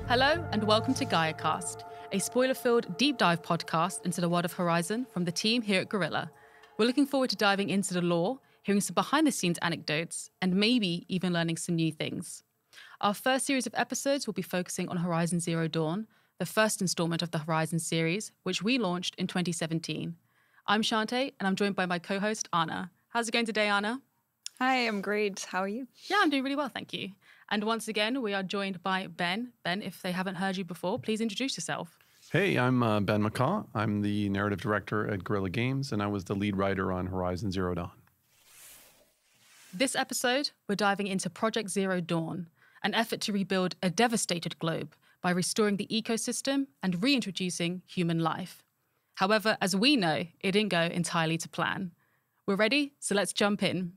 Hello and welcome to Gaïa Cast, a spoiler-filled deep dive podcast into the world of Horizon from the team here at Guerrilla. We're looking forward to diving into the lore, hearing some behind-the-scenes anecdotes, and maybe even learning some new things. Our first series of episodes will be focusing on Horizon Zero Dawn, the first installment of the Horizon series, which we launched in 2017. I'm Shantae, and I'm joined by my co-host, Anna. How's it going today, Anna? Hi, I'm great. How are you? Yeah, I'm doing really well, thank you. And once again, we are joined by Ben. Ben, if they haven't heard you before, please introduce yourself. Hey, I'm Ben McCaw. I'm the narrative director at Guerrilla Games, and I was the lead writer on Horizon Zero Dawn. This episode, we're diving into Project Zero Dawn, an effort to rebuild a devastated globe by restoring the ecosystem and reintroducing human life. However, as we know, it didn't go entirely to plan. We're ready, so let's jump in.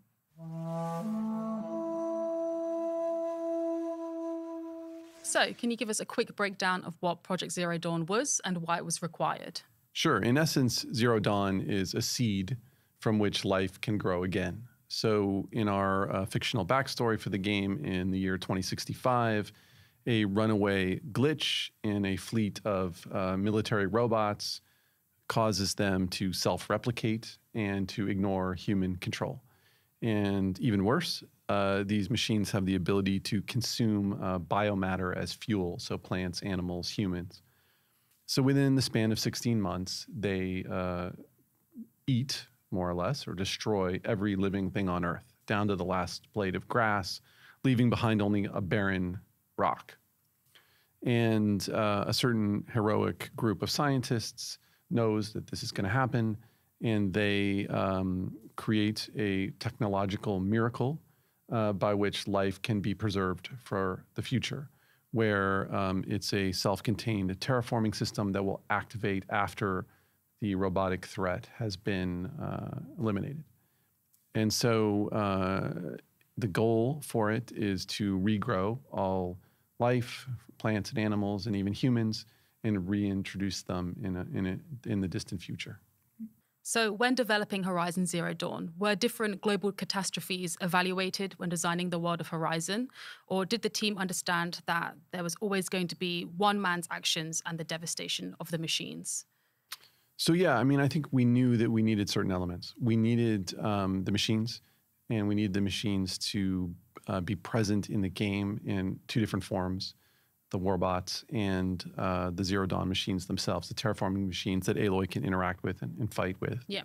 So, can you give us a quick breakdown of what Project Zero Dawn was and why it was required? Sure. In essence, Zero Dawn is a seed from which life can grow again. So in our fictional backstory for the game in the year 2065, a runaway glitch in a fleet of military robots causes them to self-replicate and to ignore human control. And even worse, these machines have the ability to consume biomatter as fuel, so plants, animals, humans. So within the span of 16 months, they eat, more or less, or destroy every living thing on Earth, down to the last blade of grass, leaving behind only a barren rock. And a certain heroic group of scientists knows that this is going to happen, and they create a technological miracle by which life can be preserved for the future, where it's a self-contained terraforming system that will activate after the robotic threat has been eliminated. And so the goal for it is to regrow all life, plants and animals, and even humans, and reintroduce them in the distant future. So when developing Horizon Zero Dawn, were different global catastrophes evaluated when designing the world of Horizon? Or did the team understand that there was always going to be one man's actions and the devastation of the machines? So yeah, I mean, I think we knew that we needed certain elements. We needed the machines, and we needed the machines to be present in the game in two different forms: the warbots and the Zero Dawn machines themselves, the terraforming machines that Aloy can interact with and fight with. Yeah.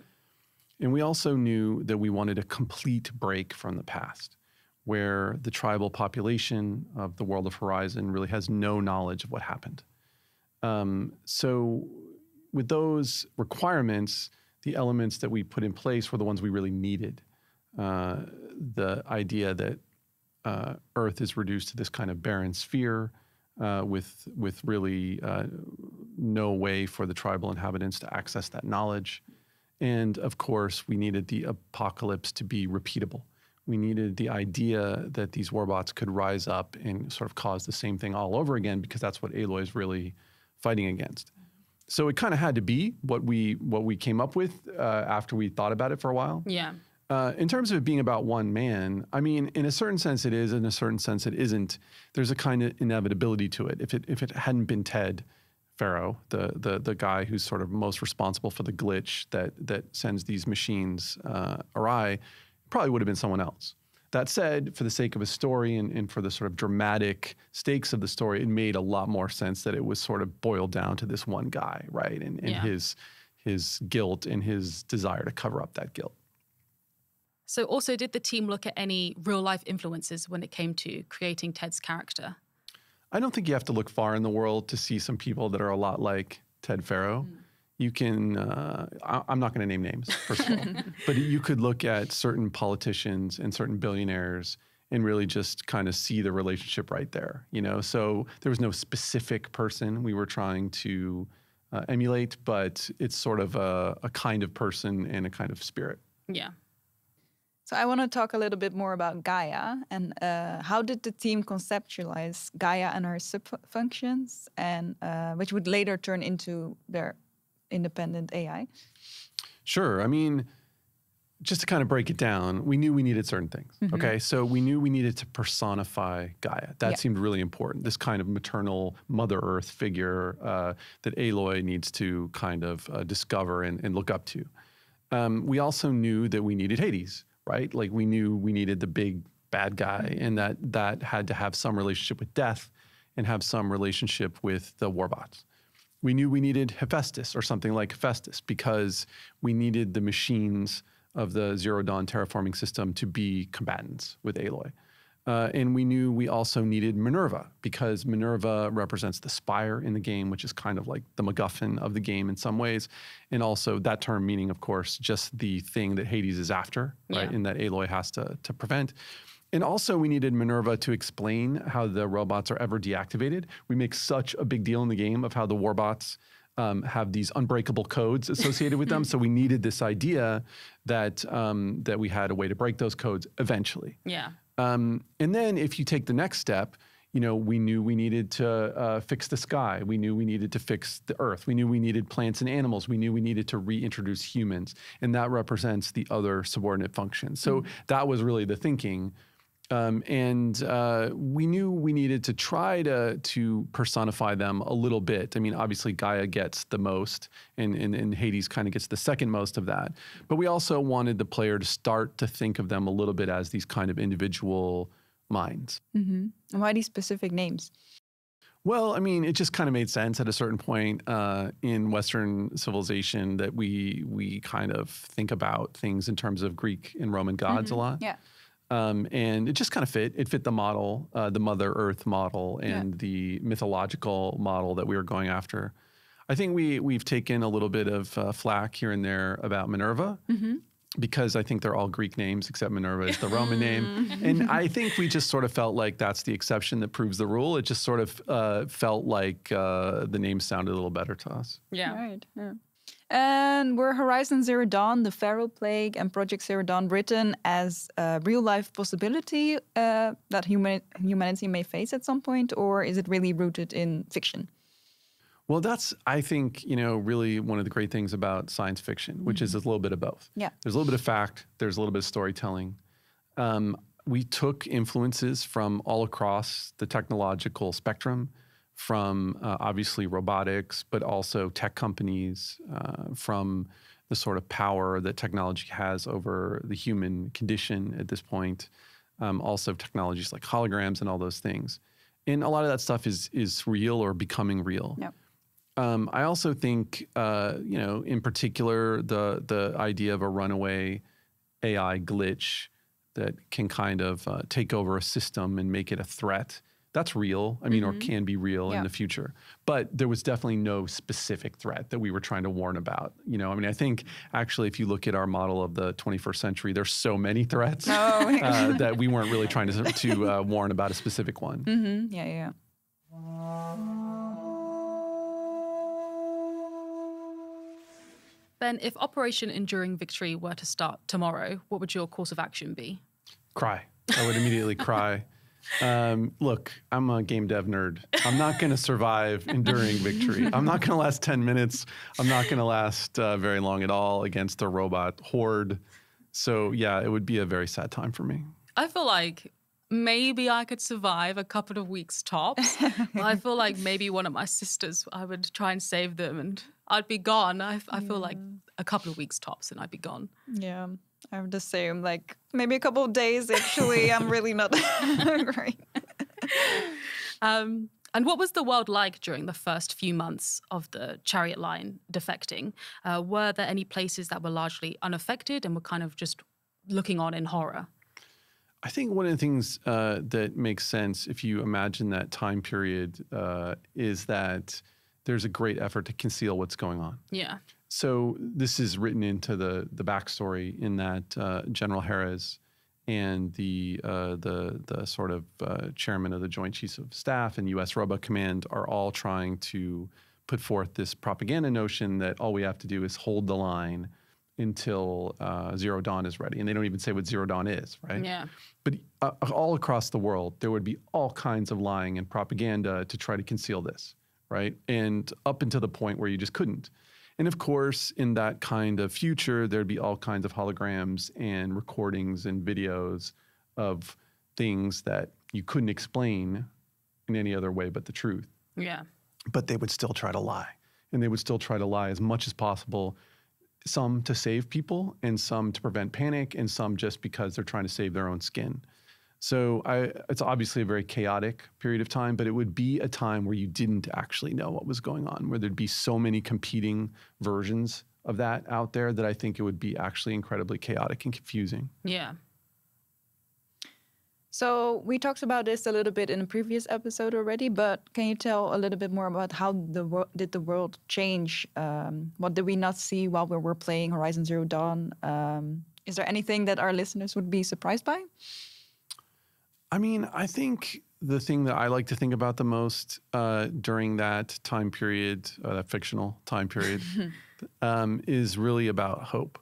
And we also knew that we wanted a complete break from the past, where the tribal population of the world of Horizon really has no knowledge of what happened. So with those requirements, the elements that we put in place were the ones we really needed. The idea that Earth is reduced to this kind of barren sphere, with really no way for the tribal inhabitants to access that knowledge. And of course, we needed the apocalypse to be repeatable. We needed the idea that these warbots could rise up and sort of cause the same thing all over again, because that's what Aloy is really fighting against. So it kind of had to be what we came up with after we thought about it for a while. Yeah. In terms of it being about one man, I mean, in a certain sense it is, in a certain sense it isn't. There's a kind of inevitability to it. If it hadn't been Ted Farrow, the guy who's sort of most responsible for the glitch that sends these machines awry, it probably would have been someone else. That said, for the sake of a story and for the sort of dramatic stakes of the story, it made a lot more sense that it was sort of boiled down to this one guy, right? And his guilt and his desire to cover up that guilt. So also, did the team look at any real-life influences when it came to creating Ted's character? I don't think you have to look far in the world to see some people that are a lot like Ted Farrow. You can, I'm not going to name names, first of all, but you could look at certain politicians and certain billionaires and really just kind of see the relationship right there, you know? So there was no specific person we were trying to emulate, but it's sort of a kind of person and a kind of spirit. Yeah. So I want to talk a little bit more about Gaia and how did the team conceptualize Gaia and her sub-functions, and which would later turn into their independent AI? Sure. I mean, just to kind of break it down, we knew we needed certain things. Okay, so we knew we needed to personify Gaia. That seemed really important. This kind of maternal Mother Earth figure that Aloy needs to kind of discover and look up to. We also knew that we needed Hades, right? Like we knew we needed the big bad guy, and that had to have some relationship with death and have some relationship with the warbots. We knew we needed Hephaestus or something like Hephaestus because we needed the machines of the Zero Dawn terraforming system to be combatants with Aloy. And we knew we also needed Minerva because Minerva represents the spire in the game, which is kind of like the MacGuffin of the game in some ways. And also that term meaning, of course, just the thing that Hades is after, right? And that Aloy has to prevent. And also we needed Minerva to explain how the robots are ever deactivated. We make such a big deal in the game of how the warbots have these unbreakable codes associated with them. So we needed this idea that, that we had a way to break those codes eventually. Yeah. And then if you take the next step, you know, we knew we needed to fix the sky. We knew we needed to fix the earth. We knew we needed plants and animals. We knew we needed to reintroduce humans. And that represents the other subordinate functions. So that was really the thinking. We knew we needed to try to personify them a little bit. I mean, obviously Gaia gets the most and Hades kind of gets the second most of that. But we also wanted the player to start to think of them a little bit as these kind of individual minds. And why these specific names? Well, I mean, it just kind of made sense at a certain point in Western civilization that we kind of think about things in terms of Greek and Roman gods a lot. Yeah. And it just kind of fit. It fit the model, the Mother Earth model and the mythological model that we were going after. I think we've taken a little bit of flack here and there about Minerva because I think they're all Greek names except Minerva is the Roman name. And I think we just sort of felt like that's the exception that proves the rule. It just sort of felt like the name sounded a little better to us. Yeah. Right. Yeah. And were Horizon Zero Dawn, the Feral Plague, and Project Zero Dawn written as a real-life possibility that humanity may face at some point, or is it really rooted in fiction? Well, that's, I think, you know, really one of the great things about science fiction, which is a little bit of both. Yeah. There's a little bit of fact. There's a little bit of storytelling. We took influences from all across the technological spectrum, from obviously robotics, but also tech companies, from the sort of power that technology has over the human condition at this point. Also technologies like holograms and all those things. And a lot of that stuff is real or becoming real. Yep. I also think, you know, in particular, the idea of a runaway AI glitch that can kind of take over a system and make it a threat. That's real, I mean, or can be real in the future. But there was definitely no specific threat that we were trying to warn about. You know, I mean, I think actually if you look at our model of the 21st century, there's so many threats that we weren't really trying to warn about a specific one. Yeah. Ben, if Operation Enduring Victory were to start tomorrow, what would your course of action be? Cry. I would immediately cry. Look, I'm a game dev nerd. I'm not going to survive Enduring Victory. I'm not going to last 10 minutes. I'm not going to last very long at all against a robot horde. So yeah, it would be a very sad time for me. I feel like maybe I could survive a couple of weeks tops. But I feel like maybe one of my sisters, I would try and save them and I'd be gone. I feel like a couple of weeks tops and I'd be gone. Yeah. I'm the same, like maybe a couple of days actually. I'm really not great. And what was the world like during the first few months of the Chariot line defecting? Were there any places that were largely unaffected and were kind of just looking on in horror? I think one of the things that makes sense if you imagine that time period is that there's a great effort to conceal what's going on. Yeah. So this is written into the backstory in that General Harris and the sort of chairman of the Joint Chiefs of Staff and U.S. Robot Command are all trying to put forth this propaganda notion that all we have to do is hold the line until Zero Dawn is ready. And they don't even say what Zero Dawn is, right? Yeah. But all across the world, there would be all kinds of lying and propaganda to try to conceal this, right? And up until the point where you just couldn't. And of course, in that kind of future, there'd be all kinds of holograms and recordings and videos of things that you couldn't explain in any other way but the truth. Yeah. But they would still try to lie. And they would still try to lie as much as possible, some to save people and some to prevent panic and some just because they're trying to save their own skin. So it's obviously a very chaotic period of time, but it would be a time where you didn't actually know what was going on, where there'd be so many competing versions of that out there that I think it would be actually incredibly chaotic and confusing. Yeah. So we talked about this a little bit in a previous episode already, but can you tell a little bit more about how did the world change? What did we not see while we were playing Horizon Zero Dawn? Is there anything that our listeners would be surprised by? I mean, I think the thing that I like to think about the most during that time period, that fictional time period, is really about hope.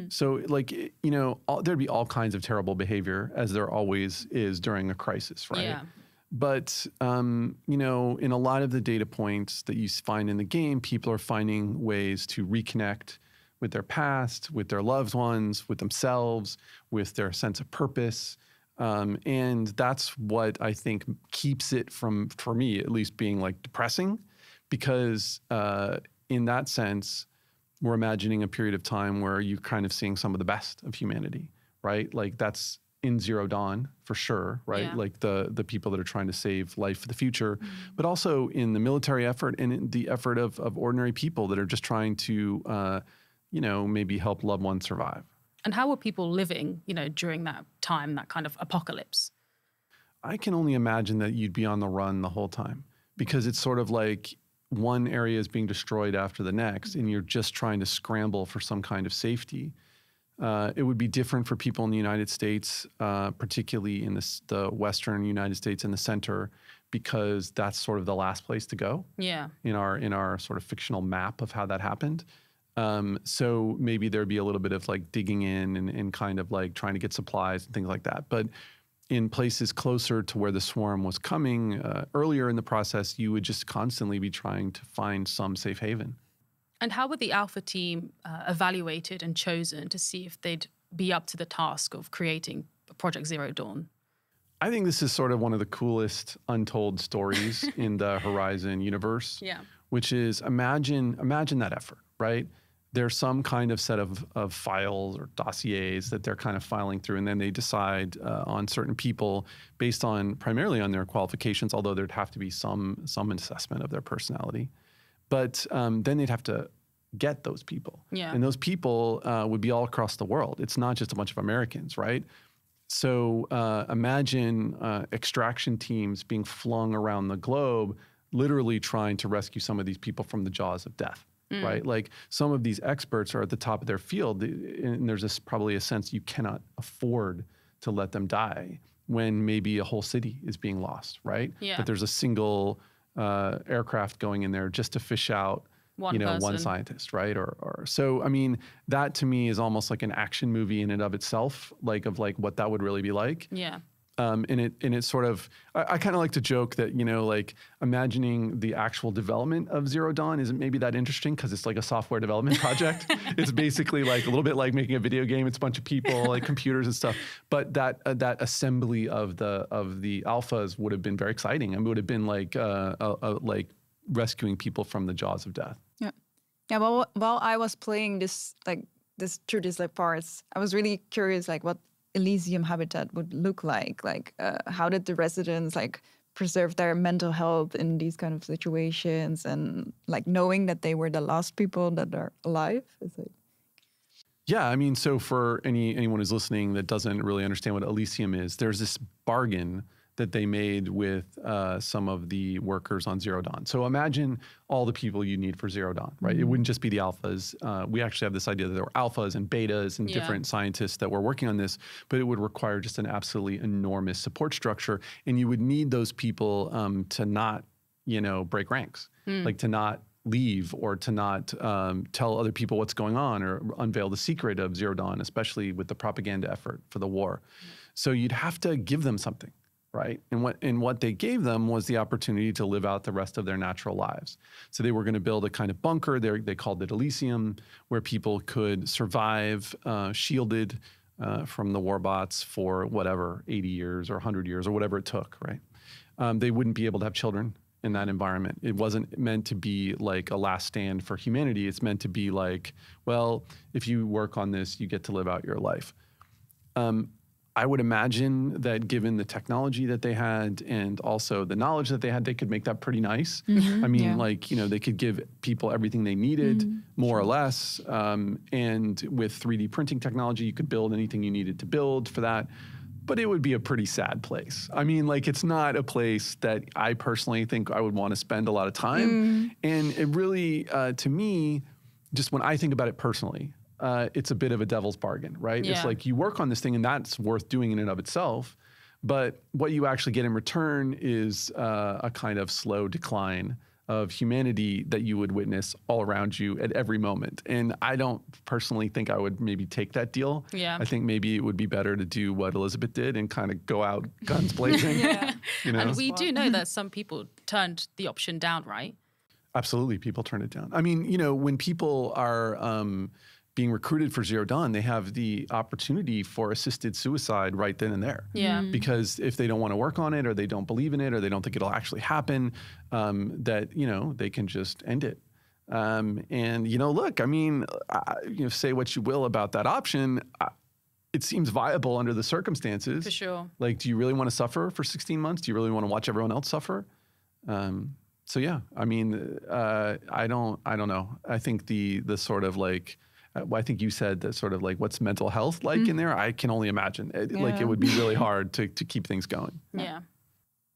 So like, you know, there'd be all kinds of terrible behavior, as there always is during a crisis, right? Yeah. But, you know, in a lot of the data points that you find in the game, people are finding ways to reconnect with their past, with their loved ones, with themselves, with their sense of purpose. And that's what I think keeps it from, for me at least, being like depressing, because in that sense, we're imagining a period of time where you're kind of seeing some of the best of humanity, right? Like that's in Zero Dawn for sure, right? Yeah. Like the people that are trying to save life for the future, but also in the military effort and in the effort of ordinary people that are just trying to, you know, maybe help loved ones survive. And how were people living, you know, during that time, that kind of apocalypse? I can only imagine that you'd be on the run the whole time, because it's sort of like one area is being destroyed after the next, and you're just trying to scramble for some kind of safety. It would be different for people in the United States, particularly in the Western United States in the center, because that's sort of the last place to go. Yeah. In our sort of fictional map of how that happened. So maybe there'd be a little bit of like digging in and kind of like trying to get supplies and things like that. But in places closer to where the swarm was coming, earlier in the process, you would just constantly be trying to find some safe haven. And how would the Alpha team evaluated and chosen to see if they'd be up to the task of creating Project Zero Dawn? I think this is sort of one of the coolest untold stories in the Horizon universe. Yeah. Which is imagine that effort, right? There's some kind of set of files or dossiers that they're kind of filing through, and then they decide on certain people based on primarily on their qualifications, although there'd have to be some assessment of their personality. But then they'd have to get those people. Yeah. And those people would be all across the world. It's not just a bunch of Americans, right? So imagine extraction teams being flung around the globe, literally trying to rescue some of these people from the jaws of death. Right? Like some of these experts are at the top of their field, and there's probably a sense you cannot afford to let them die when maybe a whole city is being lost, right? Yeah. But there's a single aircraft going in there just to fish out one scientist, right? Or so, I mean, that to me is almost like an action movie in and of itself, like what that would really be like. Yeah. And it's sort of, I kind of like to joke that, you know, like imagining the actual development of Zero Dawn isn't maybe that interesting because it's like a software development project. It's basically like a little bit like making a video game. It's a bunch of people, like computers and stuff. But that assembly of the alphas would have been very exciting. and would have been like like rescuing people from the jaws of death. Yeah. Yeah. Well, while I was playing this parts, I was really curious, like what Elysium habitat would look like. Like, how did the residents like preserve their mental health in these kind of situations, and like knowing that they were the last people that are alive? It's like, yeah, I mean, so for anyone who's listening that doesn't really understand what Elysium is, there's this bargain that they made with some of the workers on Zero Dawn. So imagine all the people you need for Zero Dawn, right? It wouldn't just be the alphas. We actually have this idea that there were alphas and betas and different scientists that were working on this, but it would require just an absolutely enormous support structure. And you would need those people to not, break ranks, like to not leave or to not tell other people what's going on or unveil the secret of Zero Dawn, especially with the propaganda effort for the war. So you'd have to give them something. right? And what they gave them was the opportunity to live out the rest of their natural lives. So they were going to build a kind of bunker. They called it Elysium, where people could survive shielded from the warbots for whatever, 80 years or 100 years or whatever it took, right? They wouldn't be able to have children in that environment. It wasn't meant to be like a last stand for humanity. It's meant to be like, well, if you work on this, you get to live out your life. I would imagine that given the technology that they had and also the knowledge that they had, they could make that pretty nice. I mean, like, you know, they could give people everything they needed, more or less. And with 3D printing technology, you could build anything you needed to build for that. But it would be a pretty sad place. I mean, like, it's not a place that I personally think I would want to spend a lot of time. And it really, to me, just when I think about it personally, it's a bit of a devil's bargain, right? Yeah. It's like you work on this thing and that's worth doing in and of itself. But what you actually get in return is a kind of slow decline of humanity that you would witness all around you at every moment. And I don't personally think I would maybe take that deal. Yeah. I think maybe it would be better to do what Elizabeth did and kind of go out guns blazing. You know? And we do know that some people turned the option down, right? Absolutely, people turn it down. I mean, you know, when people are being recruited for Zero Dawn, they have the opportunity for assisted suicide right then and there. Yeah. Because if they don't want to work on it or they don't believe in it or they don't think it'll actually happen, that, you know, they can just end it. And, you know, look, I mean, you know, say what you will about that option. It seems viable under the circumstances. For sure. Like, do you really want to suffer for 16 months? Do you really want to watch everyone else suffer? So yeah, I mean, I don't know. I think the sort of like, I think you said that sort of like, what's mental health like in there? I can only imagine. Like, it would be really hard to keep things going. Yeah.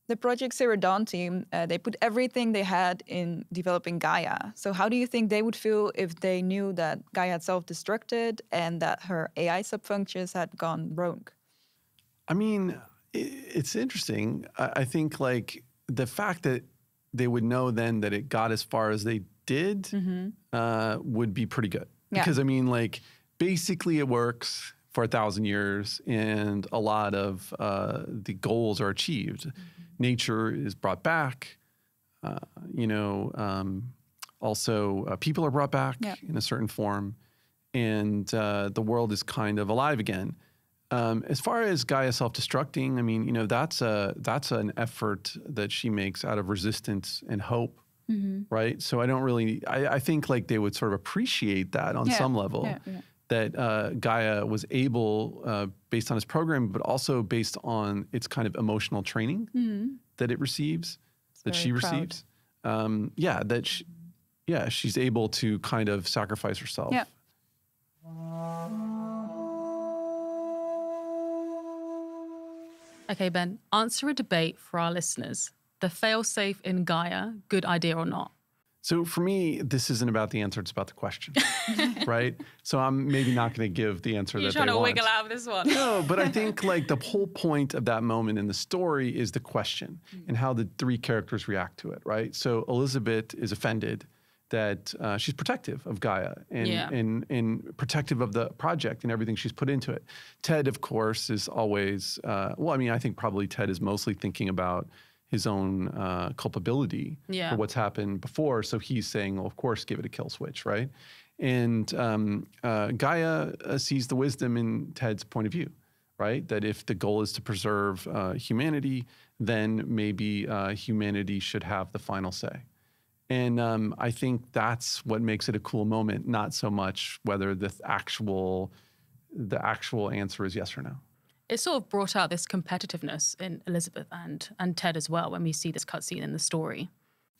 The Project Zero Dawn team, they put everything they had in developing Gaia. So how do you think they would feel if they knew that Gaia had self-destructed and that her AI subfunctions had gone rogue? I mean, it's interesting. I think like the fact that they would know then that it got as far as they did would be pretty good. Because I mean, like, basically it works for 1,000 years and a lot of the goals are achieved. Nature is brought back, you know, also people are brought back in a certain form, and the world is kind of alive again. As far as Gaia self-destructing, I mean, you know, that's an effort that she makes out of resistance and hope. Right. So I don't really, I think like they would sort of appreciate that on some level, that Gaia was able, based on its program, but also based on its kind of emotional training that it receives, that she receives. She's able to kind of sacrifice herself. Yeah. Okay, Ben, answer a debate for our listeners. The fail-safe in Gaia, good idea or not? So for me, this isn't about the answer, it's about the question, right? So I'm maybe not going to give the answer that they want. You're trying to wiggle out of this one. No, but I think like the whole point of that moment in the story is the question and how the three characters react to it, right? So Elizabeth is offended that she's protective of Gaia and protective of the project and everything she's put into it. Ted, of course, is always, well, I mean, I think probably Ted is mostly thinking about his own culpability for what's happened before. So he's saying, well, of course, give it a kill switch, right? And Gaia sees the wisdom in Ted's point of view, right? That if the goal is to preserve humanity, then maybe humanity should have the final say. And I think that's what makes it a cool moment, not so much whether the actual answer is yes or no. It sort of brought out this competitiveness in Elizabeth and Ted as well when we see this cutscene in the story.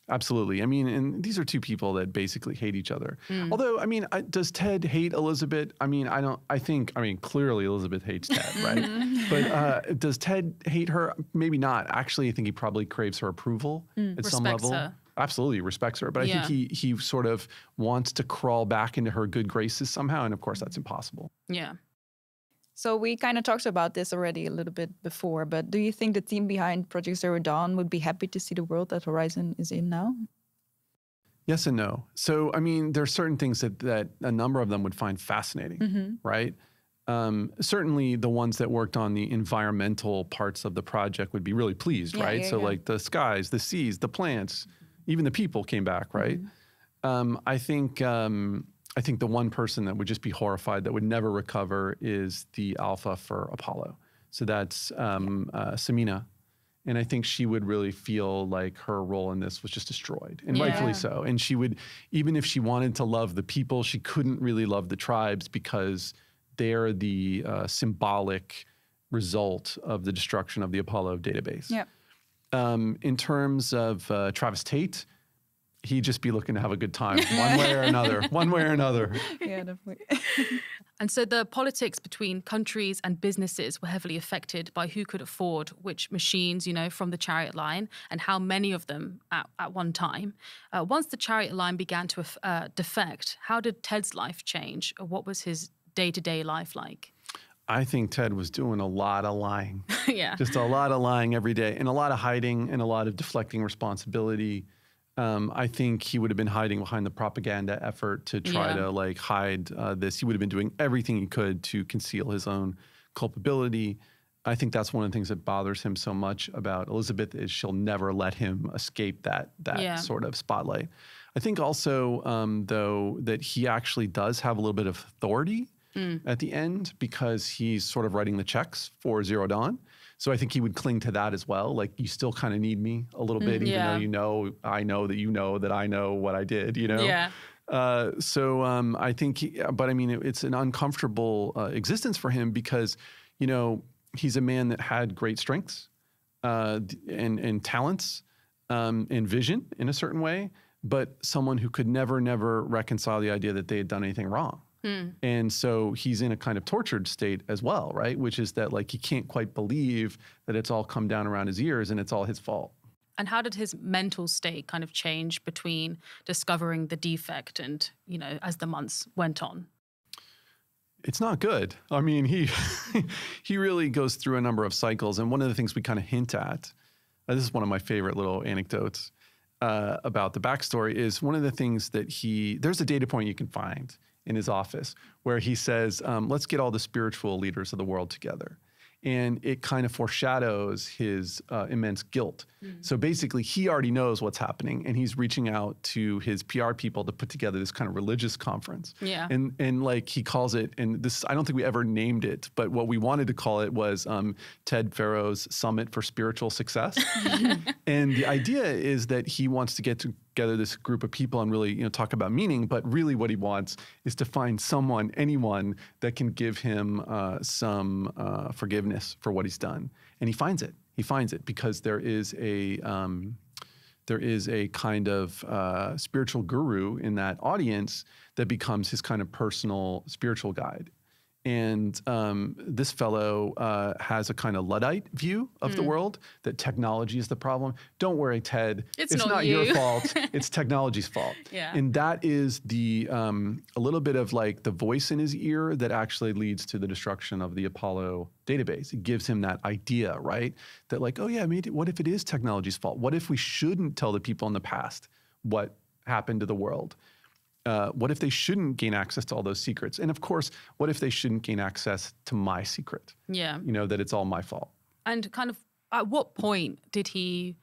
Absolutely. I mean, and these are two people that basically hate each other. Although, I mean, does Ted hate Elizabeth? I mean, I think clearly Elizabeth hates Ted, right? But does Ted hate her? Maybe not. Actually, I think he probably craves her approval at some level. Her. Absolutely respects her. But I think he sort of wants to crawl back into her good graces somehow. And of course, that's impossible. Yeah. So we kind of talked about this already a little bit before, but do you think the team behind Project Zero Dawn would be happy to see the world that Horizon is in now? Yes and no. So, I mean, there are certain things that a number of them would find fascinating, right? Certainly the ones that worked on the environmental parts of the project would be really pleased, right? So like the skies, the seas, the plants, even the people came back, right? I think the one person that would just be horrified that would never recover is the alpha for Apollo. So that's Samina. And I think she would really feel like her role in this was just destroyed, and rightfully so. And she would, even if she wanted to love the people, she couldn't really love the tribes because they're the symbolic result of the destruction of the Apollo database. In terms of Travis Tate, he'd just be looking to have a good time one way or another, one way or another. Yeah, definitely. And so the politics between countries and businesses were heavily affected by who could afford which machines, you know, from the chariot line and how many of them at one time. Once the chariot line began to defect, how did Ted's life change? What was his day-to-day life like? I think Ted was doing a lot of lying. Yeah. Just a lot of lying every day and a lot of hiding and a lot of deflecting responsibility. I think he would have been hiding behind the propaganda effort to try to like hide this. He would have been doing everything he could to conceal his own culpability. I think that's one of the things that bothers him so much about Elizabeth is she'll never let him escape that sort of spotlight. I think also, though, that he actually does have a little bit of authority at the end because he's sort of writing the checks for Zero Dawn. So I think he would cling to that as well. Like, you still kind of need me a little bit, even though you know, I know that you know that I know what I did, you know? Yeah. I think, but I mean, it's an uncomfortable existence for him because, you know, he's a man that had great strengths and talents and vision in a certain way, but someone who could never reconcile the idea that they had done anything wrong. And so he's in a kind of tortured state as well, right? Which is that like he can't quite believe that it's all come down around his ears and it's all his fault. And how did his mental state kind of change between discovering the defect and, you know, as the months went on? It's not good. I mean, he really goes through a number of cycles. And one of the things we kind of hint at, this is one of my favorite little anecdotes about the backstory, is one of the things that there's a data point you can find in his office where he says, let's get all the spiritual leaders of the world together. And it kind of foreshadows his immense guilt. So basically, he already knows what's happening, and he's reaching out to his PR people to put together this kind of religious conference. Yeah. And like he calls it, and this, I don't think we ever named it, but what we wanted to call it was Ted Farrow's Summit for Spiritual Success. And the idea is that he wants to get together this group of people and really, you know, talk about meaning, but really what he wants is to find someone, anyone that can give him some forgiveness for what he's done. And he finds it. He finds it because there is a kind of spiritual guru in that audience that becomes his kind of personal spiritual guide. And this fellow has a kind of Luddite view of the world, that technology is the problem. Don't worry, Ted. It's not your fault. It's technology's fault. Yeah. And that is a little bit of like the voice in his ear that actually leads to the destruction of the Apollo database. It gives him that idea, right? That like, oh yeah, maybe, what if it is technology's fault? What if we shouldn't tell the people in the past what happened to the world? What if they shouldn't gain access to all those secrets? And of course, what if they shouldn't gain access to my secret? Yeah. You know, that it's all my fault. And kind of at what point did he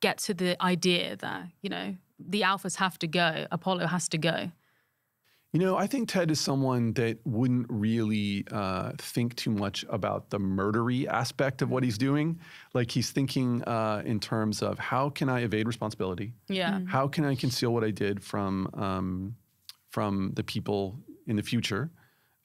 get to the idea that, you know, the alphas have to go, Apollo has to go? You know, I think Ted is someone that wouldn't really think too much about the murdery aspect of what he's doing. Like, he's thinking in terms of, how can I evade responsibility? Yeah. How can I conceal what I did from the people in the future?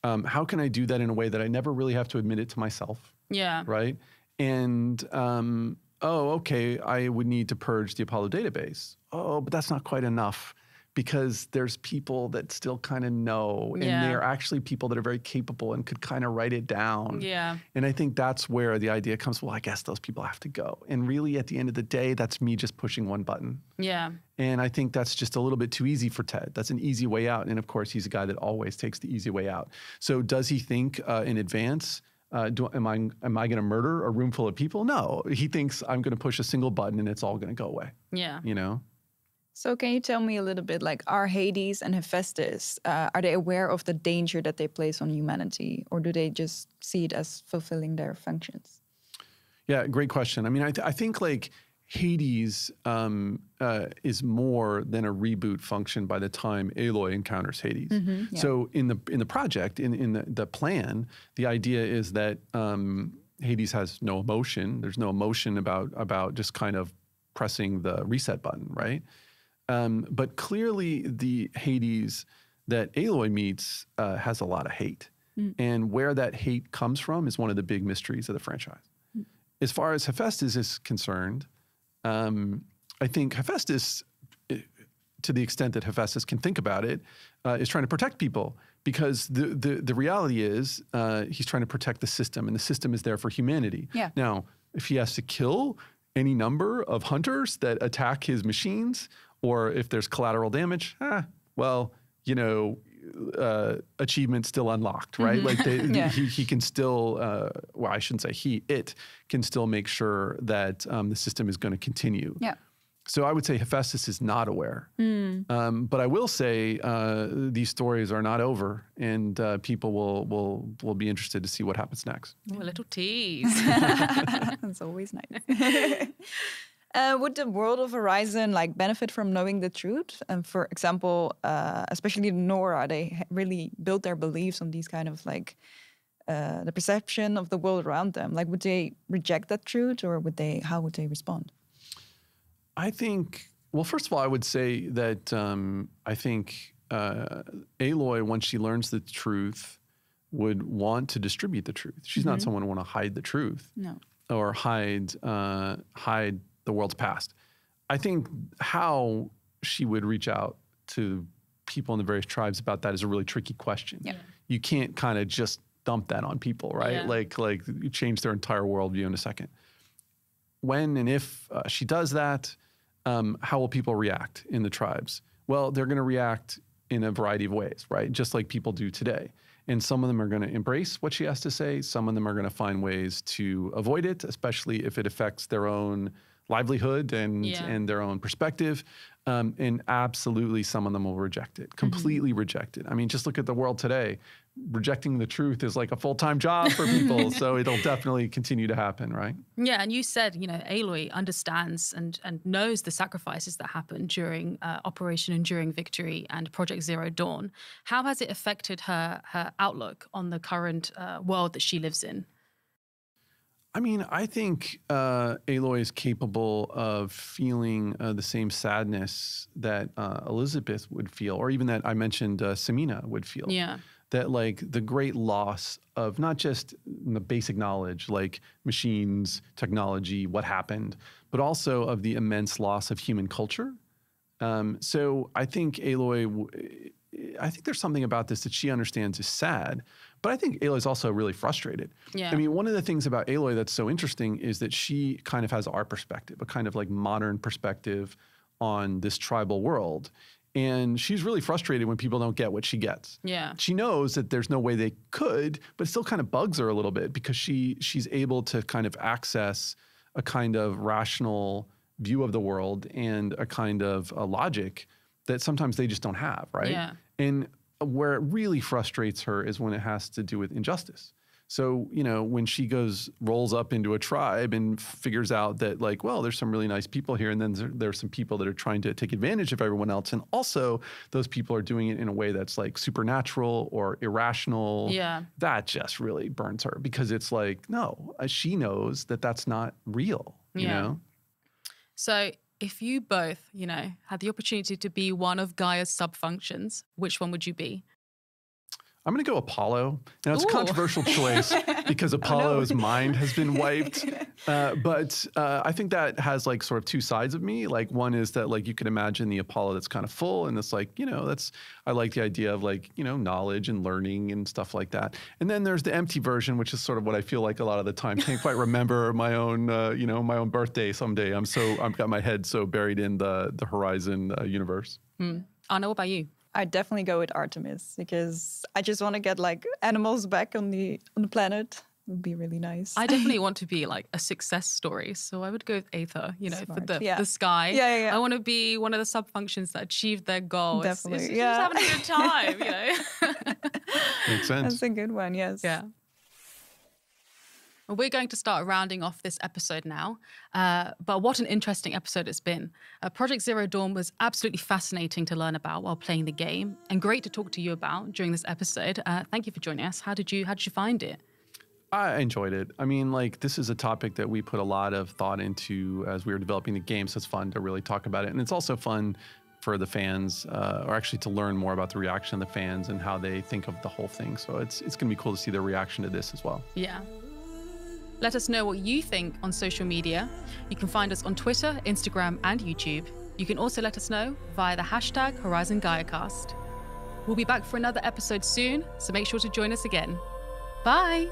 How can I do that in a way that I never really have to admit it to myself? Yeah. Right? And, oh, okay, I would need to purge the Apollo database. Oh, but that's not quite enough, because there's people that still kind of know, and they're actually people that are very capable and could kind of write it down. Yeah. And I think that's where the idea comes, well, I guess those people have to go. And really, at the end of the day, that's me just pushing one button. Yeah. And I think that's just a little bit too easy for Ted. That's an easy way out. And of course, he's a guy that always takes the easy way out. So does he think in advance, am I going to murder a room full of people? No. He thinks, I'm going to push a single button and it's all going to go away. Yeah. You know? So can you tell me a little bit, like, are Hades and Hephaestus, are they aware of the danger that they place on humanity, or do they just see it as fulfilling their functions? Yeah, great question. I mean, I think like Hades is more than a reboot function by the time Aloy encounters Hades. Yeah. So in the project, in the plan, the idea is that Hades has no emotion. There's no emotion about just kind of pressing the reset button, right? But clearly the Hades that Aloy meets has a lot of hate. And where that hate comes from is one of the big mysteries of the franchise. As far as Hephaestus is concerned, I think Hephaestus, to the extent that Hephaestus can think about it, is trying to protect people, because the reality is he's trying to protect the system, and the system is there for humanity. Yeah. Now, if he has to kill any number of hunters that attack his machines, or if there's collateral damage, well, you know, achievement still unlocked, right? Like he can still, well, I shouldn't say it can still make sure that the system is going to continue. Yeah. So I would say Hephaestus is not aware. But I will say these stories are not over, and people will be interested to see what happens next. Oh, a little tease. That's always nice. Would the world of Horizon like benefit from knowing the truth? And for example, especially Nora, they really built their beliefs on these kind of like the perception of the world around them. Like, would they reject that truth, or how would they respond? I think, well, first of all, I would say that I think Aloy, once she learns the truth, would want to distribute the truth. She's not someone who want to hide the truth. No. Or hide the world's past. I think how she would reach out to people in the various tribes about that is a really tricky question. Yeah. You can't kind of just dump that on people, right? Yeah. Like you change their entire worldview in a second. When and if she does that, how will people react in the tribes? Well, they're going to react in a variety of ways, right? Just like people do today. And some of them are going to embrace what she has to say. Some of them are going to find ways to avoid it, especially if it affects their own livelihood and their own perspective. And absolutely, some of them will reject it, completely reject it. I mean, just look at the world today. Rejecting the truth is like a full-time job for people. So it'll definitely continue to happen, right? Yeah, and you said, you know, Aloy understands and knows the sacrifices that happened during Operation Enduring Victory and Project Zero Dawn. How has it affected her outlook on the current world that she lives in? I mean, I think Aloy is capable of feeling the same sadness that Elizabeth would feel, or even that I mentioned Samina would feel. Yeah. That like the great loss of not just the basic knowledge, like machines, technology, what happened, but also of the immense loss of human culture. So I think Aloy, I think there's something about this that she understands is sad, but I think Aloy is also really frustrated. Yeah. I mean, one of the things about Aloy that's so interesting is that she kind of has our perspective, a kind of like modern perspective on this tribal world. And she's really frustrated when people don't get what she gets. Yeah. She knows that there's no way they could, but it still kind of bugs her a little bit because she's able to kind of access a kind of rational view of the world and a kind of a logic that sometimes they just don't have, right? Yeah. And where it really frustrates her is when it has to do with injustice. So, you know, when she rolls up into a tribe and figures out that like, well, there's some really nice people here. And then there's some people that are trying to take advantage of everyone else. And also those people are doing it in a way that's like supernatural or irrational. Yeah. That just really burns her because it's like, no, she knows that that's not real, you know? So if you both, you know, had the opportunity to be one of Gaia's sub-functions, which one would you be? I'm going to go Apollo. Now, it's a controversial choice because Apollo's mind has been wiped. But I think that has like sort of two sides of me. Like one is that like you could imagine the Apollo that's kind of full and it's like, you know, I like the idea of like, you know, knowledge and learning and stuff like that. And then there's the empty version, which is sort of what I feel like a lot of the time. Can't quite remember my own, you know, my own birthday someday. I've got my head so buried in the Horizon universe. Anna, what about you? I'd definitely go with Artemis because I just want to get like animals back on the planet. would be really nice. I definitely want to be like a success story. So I would go with Aether, you know, for Smart. the sky. Yeah. I want to be one of the sub-functions that achieved their goal. Definitely, It's just having a good time, you know. Makes sense. That's a good one, yes. Yeah. Well, we're going to start rounding off this episode now. But what an interesting episode it's been. Project Zero Dawn was absolutely fascinating to learn about while playing the game, and great to talk to you about during this episode. Thank you for joining us. How did you find it? I enjoyed it. I mean, like, this is a topic that we put a lot of thought into as we were developing the game, so it's fun to really talk about it. And it's also fun for the fans, or actually to learn more about the reaction of the fans and how they think of the whole thing. So it's going to be cool to see their reaction to this as well. Yeah. Let us know what you think on social media. You can find us on Twitter, Instagram, and YouTube. You can also let us know via the hashtag Horizon Gaïa Cast. We'll be back for another episode soon, so make sure to join us again. Bye!